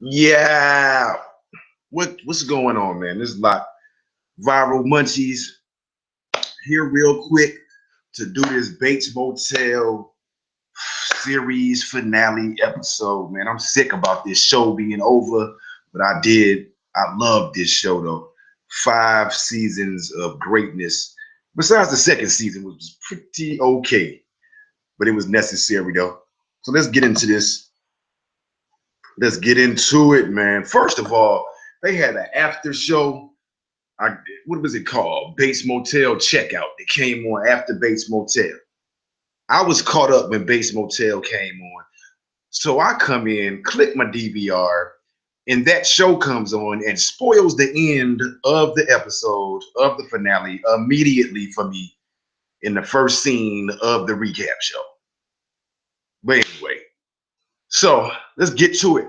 Yeah. What's going on, man? There's a lot. Viral Munchies here real quick to do this Bates Motel series finale episode, man. I'm sick about this show being over, but I love this show though. 5 seasons of greatness. Besides the second season, which was pretty okay, but it was necessary though. So let's get into this. Let's get into it, man. First of all, they had an after show. What was it called? Bates Motel Checkout. It came on after Bates Motel. I was caught up when Bates Motel came on. So I come in, click my DVR, and that show comes on and spoils the end of the episode of the finale immediately for me in the first scene of the recap show. But anyway, so let's get to it.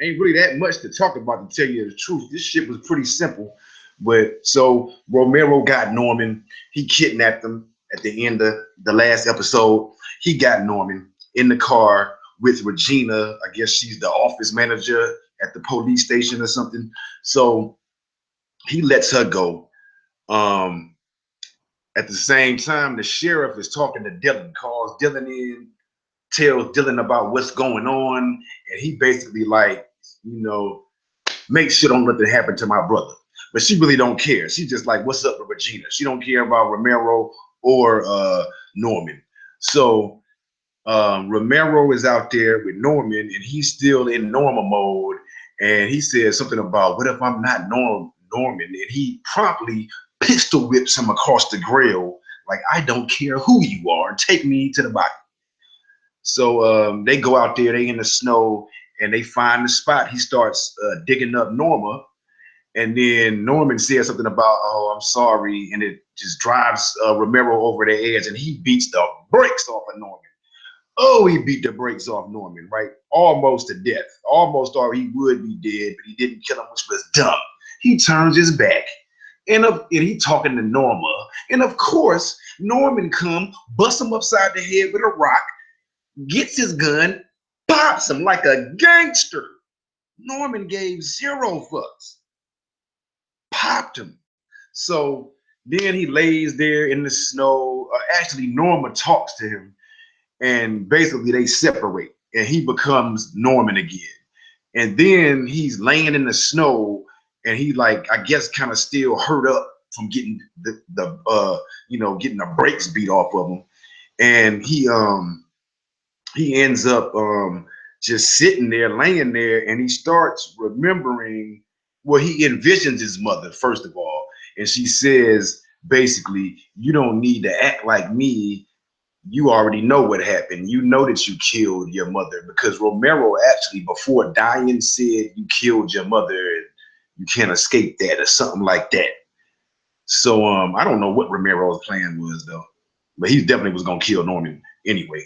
Ain't really that much to talk about, to tell you the truth. This shit was pretty simple. But so Romero got Norman. He kidnapped him at the end of the last episode. He got Norman in the car with Regina. I guess she's the office manager at the police station or something. So he lets her go. Um, at the same time, the sheriff is talking to Dylan, calls Dylan in, tells Dylan about what's going on, and he basically like, you know, make sure don't let that happen to my brother. But she really don't care. She just like, what's up with Regina? She don't care about Romero or Norman. So Romero is out there with Norman, and he's still in normal mode. And he says something about, what if I'm not Norman? And he promptly pistol whips him across the grill, like, I don't care who you are. Take me to the body. So they go out there, they in the snow, and they find the spot. He starts digging up Norma, and then Norman says something about, oh, I'm sorry, and it just drives Romero over the edge, and he beats the brakes off of Norman. Oh, he beat the brakes off Norman, right? Almost to death. Almost, or he would be dead, but he didn't kill him, which was dumb. He turns his back, and he talking to Norma, and of course, Norman come, busts him upside the head with a rock, gets his gun, pops him like a gangster. Norman gave zero fucks, popped him. So then he lays there in the snow. Actually, Norma talks to him, and basically they separate, and he becomes Norman again. And then he's laying in the snow, and he like, I guess, kind of still hurt up from getting getting the brakes beat off of him, and he ends up just sitting there, laying there, and he starts remembering. Well, he envisions his mother, first of all, and she says, basically, you don't need to act like me. You already know what happened. You know that you killed your mother, because Romero actually, before dying, said you killed your mother and you can't escape that, or something like that. So I don't know what Romero's plan was, though, but he definitely was gonna kill Norman anyway.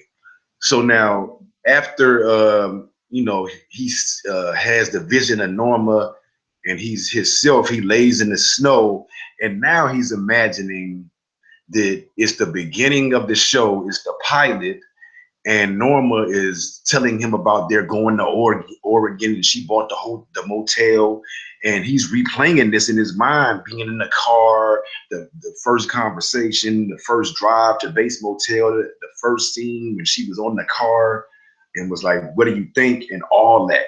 So now, after he has the vision of Norma, and he's himself, he lays in the snow, and now he's imagining that it's the beginning of the show, it's the pilot, and Norma is telling him about their going to Oregon, and she bought the motel, and he's replaying this in his mind, being in the car, the first conversation, the first drive to Bates Motel, the first scene when she was on the car and was like, what do you think? And all that.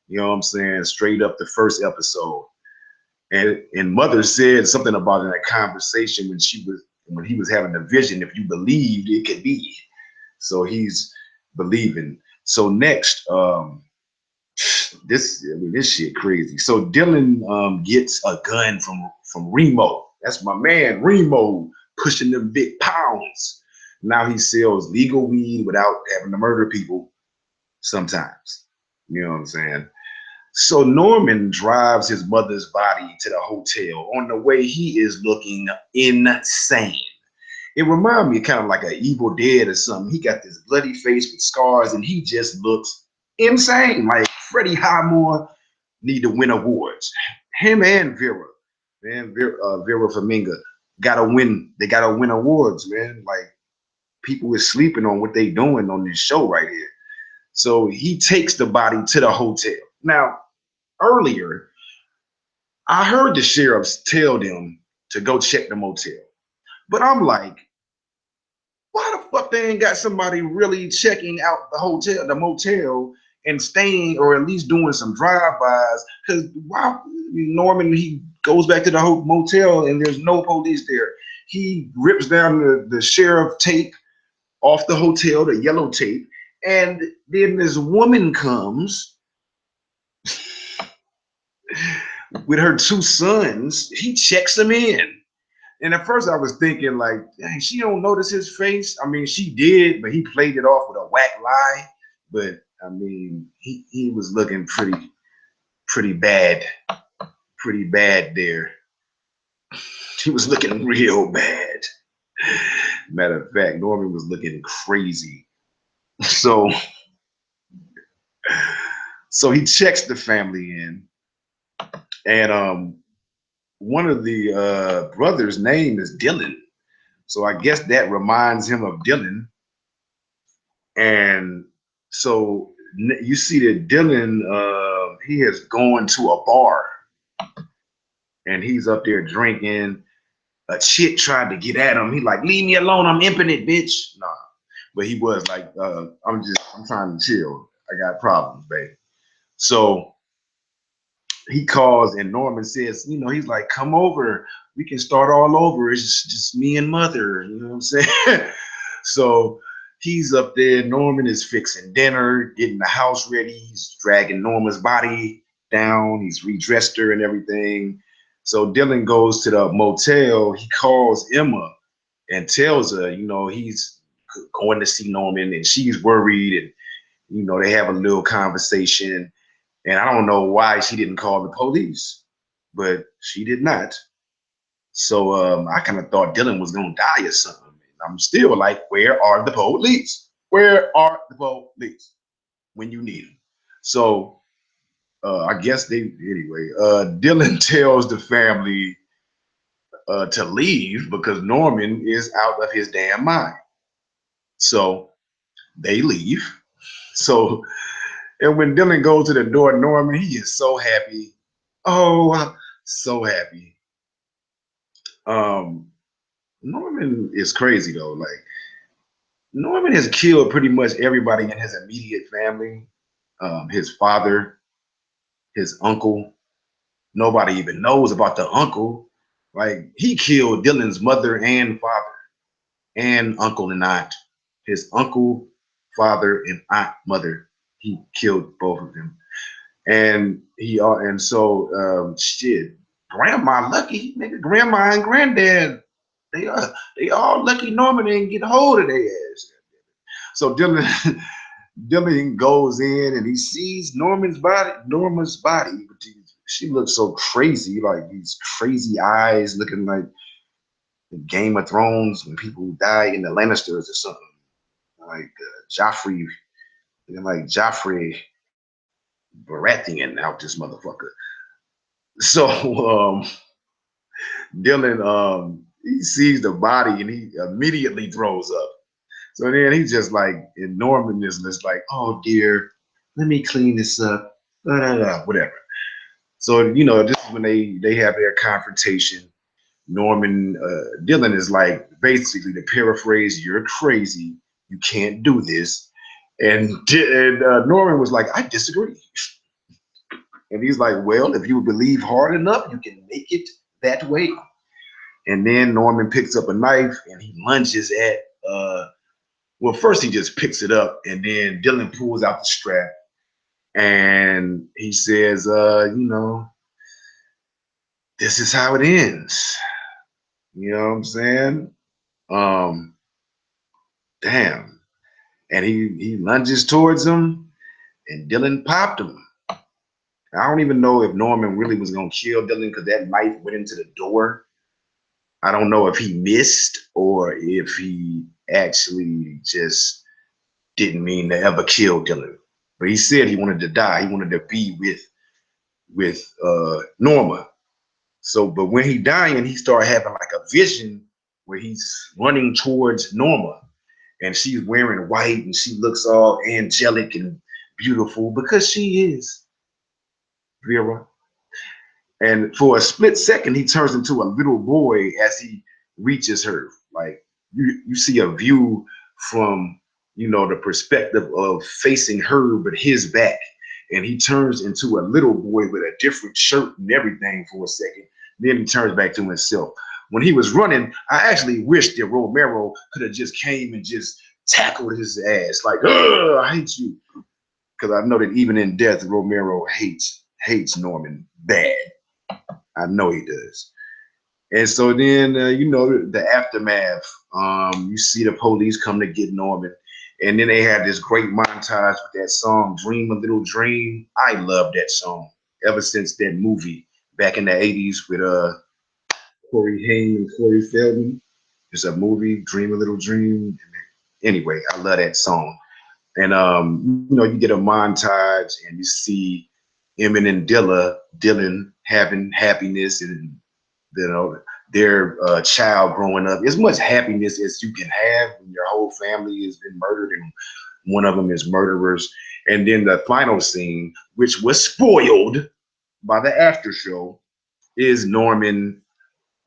You know what I'm saying? Straight up the first episode. And Mother said something about in that conversation when he was having the vision, if you believed, it could be. So he's believing. So next, this shit crazy. So Dylan gets a gun from Remo. That's my man, Remo, pushing them big pounds. Now he sells legal weed without having to murder people sometimes. You know what I'm saying? So Norman drives his mother's body to the hotel. On the way, he is looking insane. It reminded me kind of like an Evil Dead or something. He got this bloody face with scars, and he just looks insane. Like Freddie Highmore need to win awards. Him and Vera, man, Vera Farmiga gotta win. They gotta win awards, man. Like, people is sleeping on what they doing on this show right here. So he takes the body to the hotel. Now, earlier, I heard the sheriffs tell them to go check the motel. But I'm like, why the fuck they ain't got somebody really checking out the hotel, the motel, and staying or at least doing some drive-bys? Because why Norman, he goes back to the whole motel and there's no police there. He rips down the sheriff tape off the hotel, the yellow tape, and then this woman comes with her two sons. He checks them in. And at first I was thinking like, dang, she don't notice his face. I mean, she did, but he played it off with a whack lie. But I mean, he was looking pretty bad there. He was looking real bad. Matter of fact, Norman was looking crazy. So he checks the family in, and one of the brothers' name is Dylan. So I guess that reminds him of Dylan. And so you see that Dylan, he has gone to a bar and he's up there drinking. A chick tried to get at him. He like, leave me alone. I'm imping it, bitch. Nah, but he was like, I'm trying to chill. I got problems, babe. So he calls and Norman says, he's like, come over. We can start all over. It's just me and mother. You know what I'm saying? So he's up there. Norman is fixing dinner, getting the house ready. He's dragging Norma's body down. He's redressed her and everything. So Dylan goes to the motel. He calls Emma and tells her, he's going to see Norman, and she's worried. And, they have a little conversation. And I don't know why she didn't call the police, but she did not. So I kind of thought Dylan was going to die or something. I'm still like, where are the police? Where are the police when you need them? So I guess anyway, Dylan tells the family to leave because Norman is out of his damn mind. So they leave. So, and when Dylan goes to the door, Norman, he is so happy. Oh, so happy. Norman is crazy though. Like, Norman has killed pretty much everybody in his immediate family. His father, his uncle. Nobody even knows about the uncle. Like, he killed Dylan's mother and father and uncle and aunt. His uncle, father, and aunt, mother. He killed both of them. And shit, grandma lucky, nigga, grandma and granddad, they all lucky Norman didn't get a hold of their ass. So Dylan goes in and he sees Norma's body, but she looks so crazy, like these crazy eyes looking like the Game of Thrones when people die in the Lannisters or something. Like Joffrey, looking like Joffrey Baratheon out this motherfucker. So Dylan, he sees the body and he immediately throws up. So then he's just like, in Norman is just like, oh dear, let me clean this up, whatever. So, this is when they have their confrontation. Norman, Dylan is like, basically to paraphrase, you're crazy, you can't do this. And Norman was like, I disagree. And he's like, well, if you believe hard enough, you can make it that way. And then Norman picks up a knife and he lunges at, well, first he just picks it up and then Dylan pulls out the strap and he says, this is how it ends. You know what I'm saying? Damn. And he lunges towards him and Dylan popped him. I don't even know if Norman really was going to kill Dylan because that knife went into the door. I don't know if he missed or if he actually just didn't mean to ever kill Dylan. But he said he wanted to die. He wanted to be with Norma. So, but when he dying, he started having like a vision where he's running towards Norma, and she's wearing white, and she looks all angelic and beautiful because she is. Vera. And for a split second, he turns into a little boy as he reaches her. Like you see a view from the perspective of facing her, but his back. And he turns into a little boy with a different shirt and everything for a second. Then he turns back to himself. When he was running, I actually wish that Romero could have just came and just tackled his ass. Like, ugh, I hate you. Because I know that even in death, Romero hates Norman bad. I know he does. And so then, the aftermath, you see the police come to get Norman. And then they had this great montage with that song, Dream a Little Dream. I love that song ever since that movie back in the 80s with Corey Haim and Corey Feldman. It's a movie, Dream a Little Dream. Anyway, I love that song. And, you get a montage and you see Emmett and Dylan having happiness and, their child growing up. As much happiness as you can have when your whole family has been murdered and one of them is murderers. And then the final scene, which was spoiled by the after show, is Norman,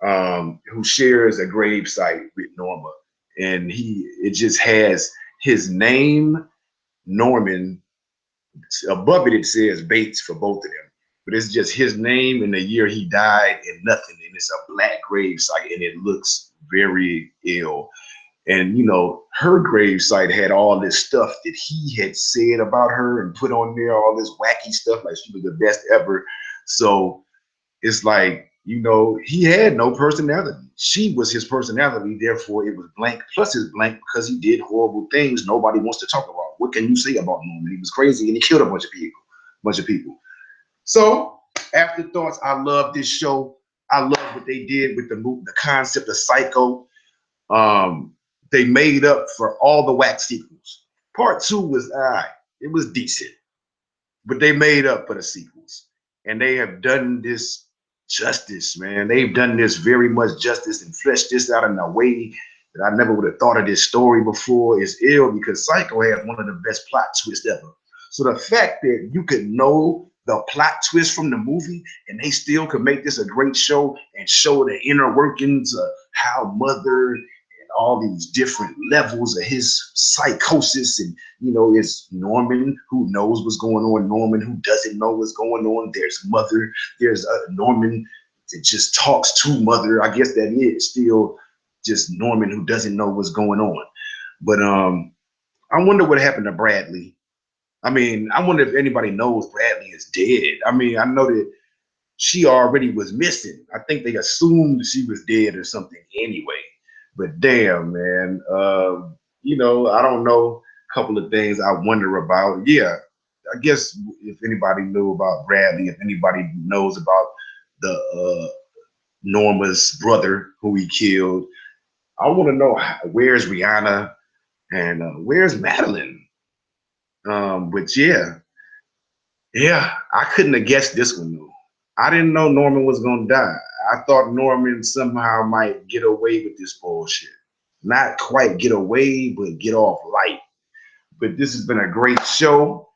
who shares a grave site with Norma. And it just has his name, Norman. Above it, it says Bates for both of them. But it's just his name and the year he died and nothing. And it's a black grave site and it looks very ill. And, her grave site had all this stuff that he had said about her and put on there, all this wacky stuff, like she was the best ever. So it's like, he had no personality. She was his personality. Therefore, it was blank plus his blank because he did horrible things nobody wants to talk about. What can you say about Norman? He was crazy and he killed a bunch of people. So, afterthoughts. I love this show. I love what they did with the concept of Psycho. They made up for all the whack sequels. Part 2 was it was decent, but they made up for the sequels, and they have done this justice, man. They've done this very much justice and fleshed this out in a way that I never would have thought of this story before. Is ill because Psycho has one of the best plot twists ever. So the fact that you could know the plot twist from the movie and they still could make this a great show and show the inner workings of how Mother and all these different levels of his psychosis, and it's Norman who knows what's going on, Norman who doesn't know what's going on, there's Mother, there's Norman that just talks to Mother. I guess that is still just Norman who doesn't know what's going on. But I wonder what happened to Bradley. I mean, I wonder if anybody knows Bradley is dead. I mean, I know that she already was missing. I think they assumed she was dead or something anyway. But damn, man, I don't know. A couple of things I wonder about. Yeah, I guess if anybody knew about Bradley, if anybody knows about the Norma's brother who he killed, I want to know where's Rihanna and where's Madeline. But yeah, I couldn't have guessed this one though. I didn't know Norman was gonna die. I thought Norman somehow might get away with this bullshit. Not quite get away, but get off light. But this has been a great show.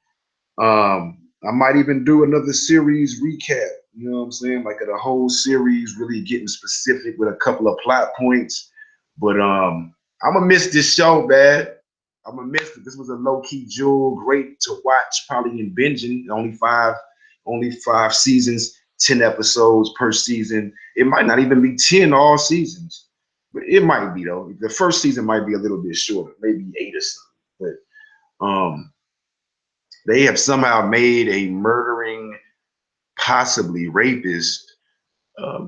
I might even do another series recap. You know what I'm saying? Like a whole series, really getting specific with a couple of plot points. But I'm gonna miss this show, man. I'm gonna miss it. This was a low-key jewel, great to watch, probably in binging. Only five seasons, 10 episodes per season. It might not even be 10 all seasons, but it might be though. The first season might be a little bit shorter, maybe 8 or something. But they have somehow made a murdering, possibly rapist,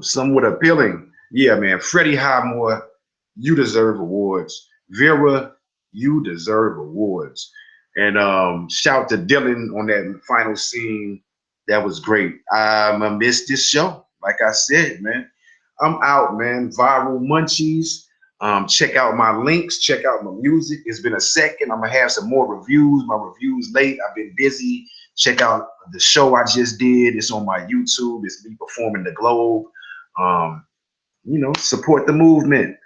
somewhat appealing. Yeah, man. Freddie Highmore, you deserve awards. Vera, you deserve awards. And shout to Dylan on that final scene. That was great. I'm gonna miss this show. Like I said, man. I'm out, man. Viral Munchies. Check out my links. Check out my music. It's been a second. I'm gonna have some more reviews. My reviews late. I've been busy. Check out the show I just did. It's on my YouTube. It's me performing the Globe. Support the movement.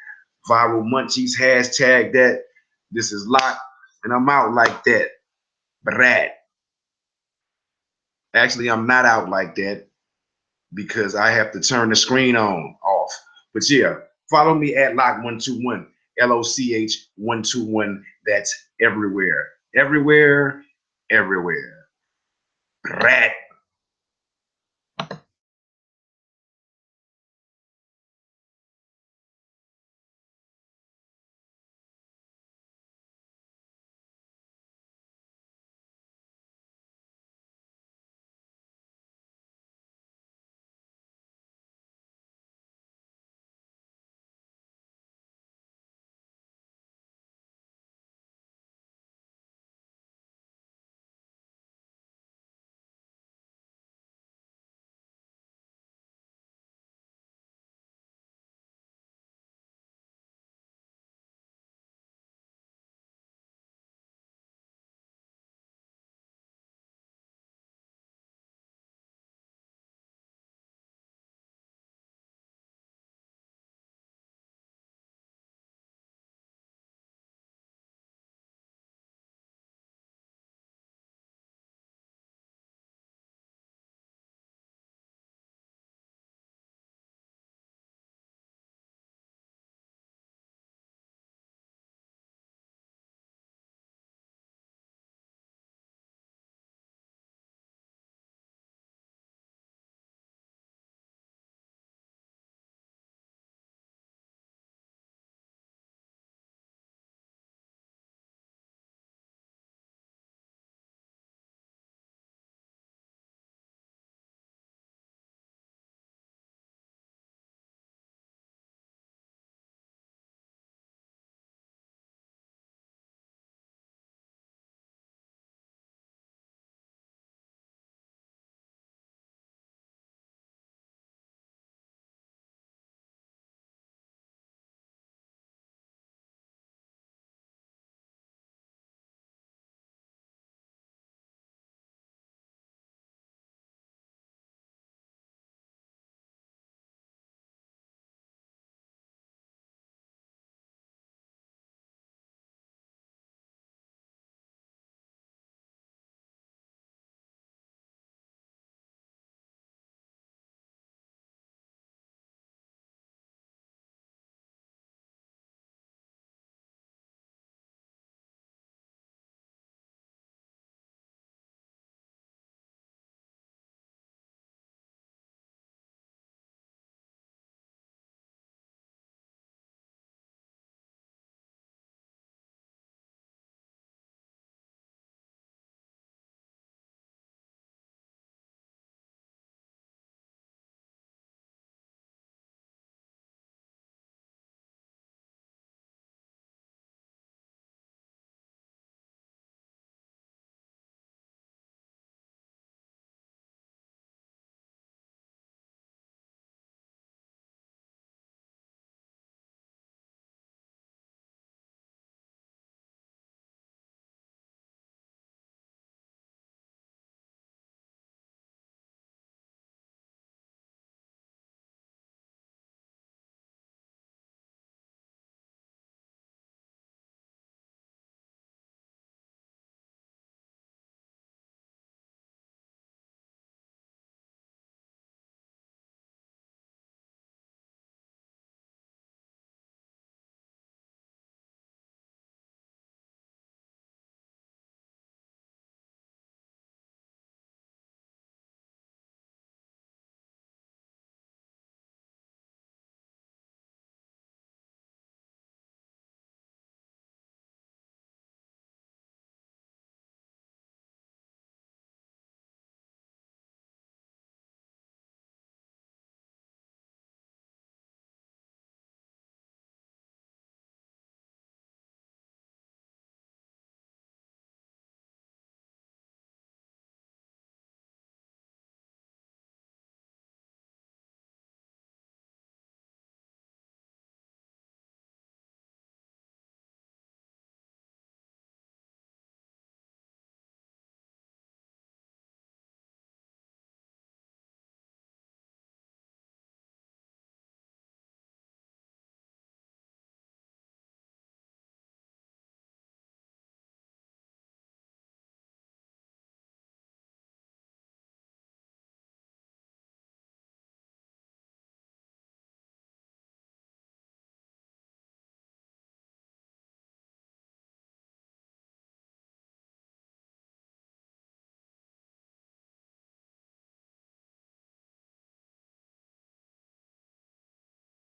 Viral Munchies, hashtag that. This is Loch, and I'm out like that. Brat. Actually, I'm not out like that because I have to turn the screen on off. But yeah, follow me at Loch121, LOCH121. That's everywhere. Everywhere, everywhere. Rat.